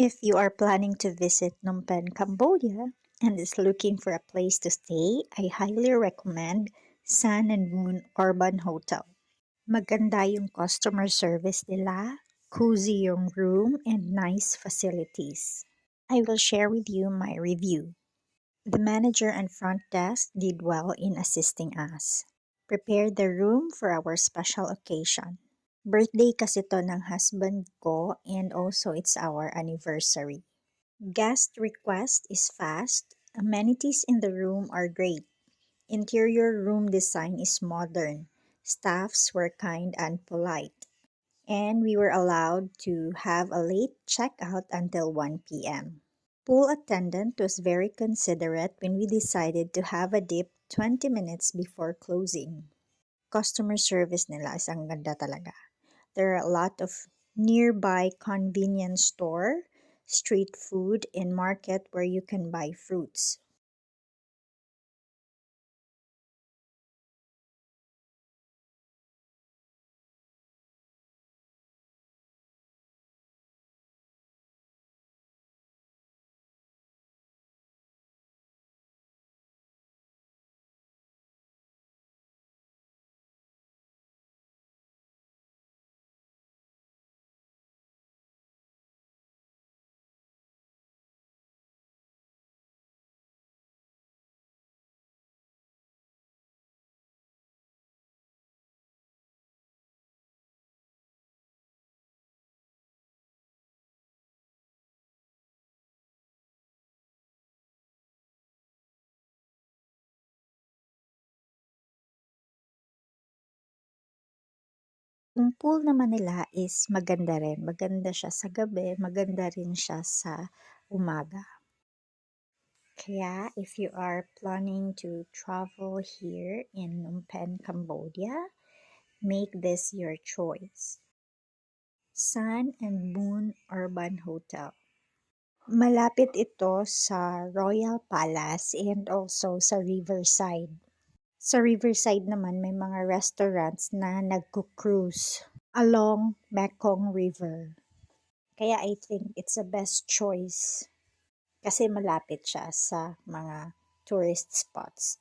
If you are planning to visit Phnom Penh, Cambodia, and is looking for a place to stay, I highly recommend Sun and Moon Urban Hotel. Maganda yung customer service nila, cozy yung room, and nice facilities. I will share with you my review. The manager and front desk did well in assisting us. Prepared the room for our special occasion. Birthday kasi to ng husband ko and also it's our anniversary. Guest request is fast. Amenities in the room are great. Interior room design is modern. Staffs were kind and polite. And we were allowed to have a late checkout until 1 p.m. Pool attendant was very considerate when we decided to have a dip 20 minutes before closing. Customer service nila is ang ganda talaga. There are a lot of nearby convenience store, street food, and market where you can buy fruits. Yung pool naman nila is maganda rin. Maganda siya sa gabi, maganda rin siya sa umaga. Kaya if you are planning to travel here in Phnom Penh, Cambodia, make this your choice. Sun and Moon Urban Hotel. Malapit ito sa Royal Palace and also sa Riverside. Sa Riverside naman may mga restaurants na nagko-cruise along Mekong River. Kaya I think it's the best choice kasi malapit siya sa mga tourist spots.